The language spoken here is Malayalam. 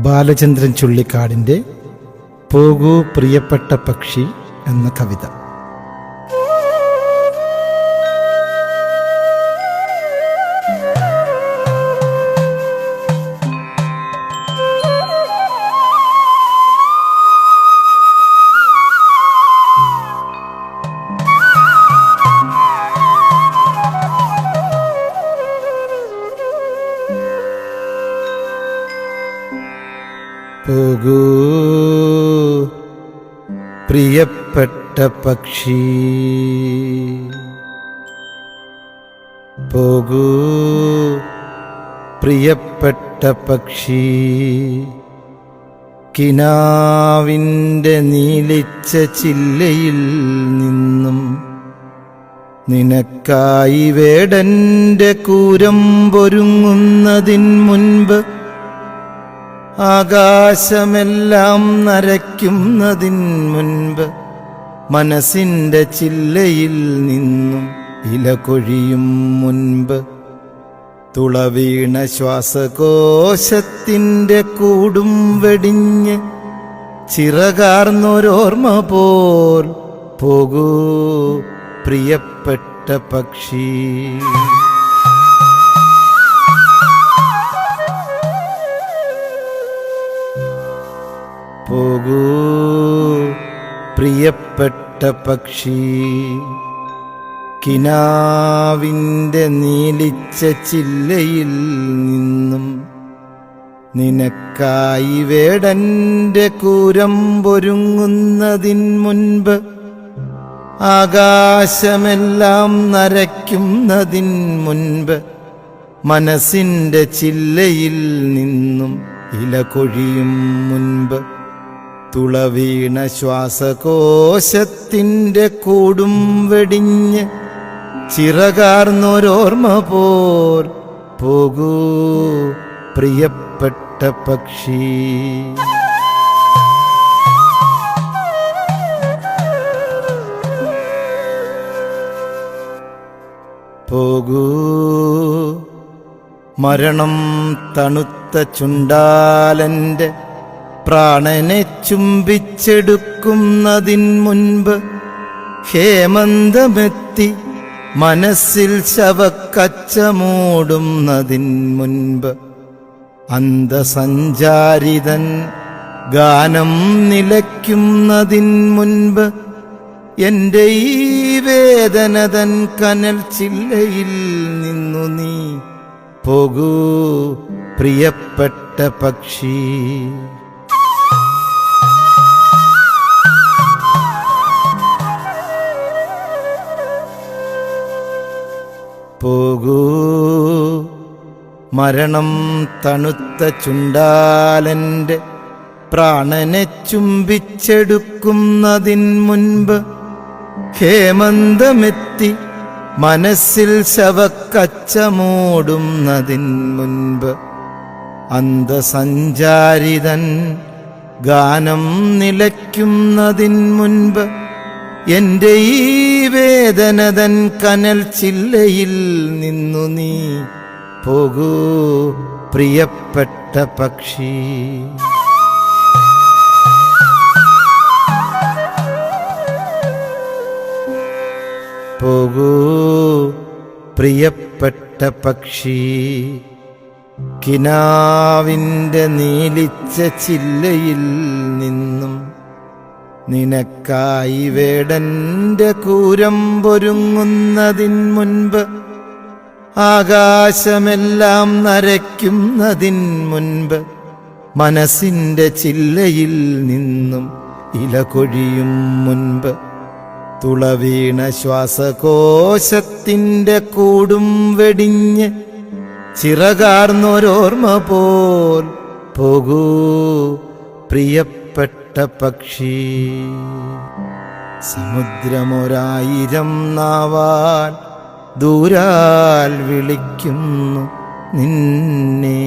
ബാലചന്ദ്രൻ ചുള്ളിക്കാടിൻ്റെ പോകൂ പ്രിയപ്പെട്ട പക്ഷി എന്ന കവിത. പോകൂ പ്രിയപ്പെട്ട പക്ഷി, പോകൂ പ്രിയപ്പെട്ട പക്ഷി, കിനാവിൻ്റെ നീലിച്ച ചില്ലയിൽ നിന്നും നിനക്കായി വേടൻ്റെ കൂരമ്പൊരുങ്ങുന്നതിൻ മുൻപ് ആകാശമെല്ലാം നരയ്ക്കുന്നതിൻ മുൻപ് മനസ്സിൻ്റെ ചില്ലയിൽ നിന്നും ഇല കൊഴിയും മുൻപ് തുളവീണ ശ്വാസകോശത്തിൻ്റെ കൂടും വെടിഞ്ഞ് ചിറകാർന്നൊരോർമ്മ പോൽ പോകൂ പ്രിയപ്പെട്ട പക്ഷി. പോകൂ പ്രിയപ്പെട്ട പക്ഷി, കിനാവിൻ്റെ നീലിച്ച ചില്ലയിൽ നിന്നും നിനക്കായി വേടൻ്റെ കൂരമ്പൊരുങ്ങുന്നതിൻ മുൻപ് ആകാശമെല്ലാം നരയ്ക്കുന്നതിൻ മുൻപ് മനസ്സിൻ്റെ ചില്ലയിൽ നിന്നും ഇല കൊഴിയും മുൻപ് തുളവീണ ശ്വാസകോശത്തിൻ്റെ കൂടും വെടിഞ്ഞ് ചിറകാർന്നൊരോർമ്മ പോൽ പോകൂ പ്രിയപ്പെട്ട പക്ഷി. പോകൂ മരണം തണുത്ത ചുണ്ടാലൻ്റെ പ്രാണനെ ചുംബിച്ചെടുക്കുന്നതിൻ മുൻപ് ഹേമന്തമെത്തി മനസ്സിൽ ശവക്കച്ച മൂടുന്നതിൻ മുൻപ് അന്തസഞ്ചാരിതൻ ഗാനം നിലയ്ക്കുന്നതിൻ മുൻപ് എൻ്റെ ഈ വേദനതൻ കനൽ ചില്ലയിൽ നിന്നു നീ പോകൂ പ്രിയപ്പെട്ട പക്ഷി. പോകൂ മരണം തണുത്ത ചുണ്ടാലൻ്റെ പ്രാണനെ ചുംബിച്ചെടുക്കുന്നതിൻ മുൻപ് ഹേമന്തമെത്തി മനസ്സിൽ ശവക്കച്ച മൂടുന്നതിൻ മുൻപ് അന്തസഞ്ചാരിതൻ ഗാനം നിലയ്ക്കുന്നതിൻ മുൻപ് എൻ്റെ ഈ വേദനതൻ കനൽ ചില്ലയിൽ നിന്നു നീ പോകൂ പ്രിയപ്പെട്ട പക്ഷി. പോകൂ പ്രിയപ്പെട്ട പക്ഷി, കിനാവിൻ്റെ നീലിച്ച ചില്ലയിൽ നിന്നും നിനക്കായി വേടൻ്റെ കൂരമ്പൊരുങ്ങുന്നതിൻ മുൻപ് ആകാശമെല്ലാം നരയ്ക്കുന്നതിൻ മുൻപ് മനസ്സിൻ്റെ ചില്ലയിൽ നിന്നും ഇല കൊഴിയും മുൻപ് തുളവീണ ശ്വാസകോശത്തിൻ്റെ കൂടും വെടിഞ്ഞ് ചിറകാർന്നൊരോർമ്മ പോൽ പോകൂ പ്രിയപ്പെട്ട പക്ഷി. സമുദ്രമൊരായിരം നാവാൽ ദൂരാൽ വിളിക്കുന്നു നിന്നെ.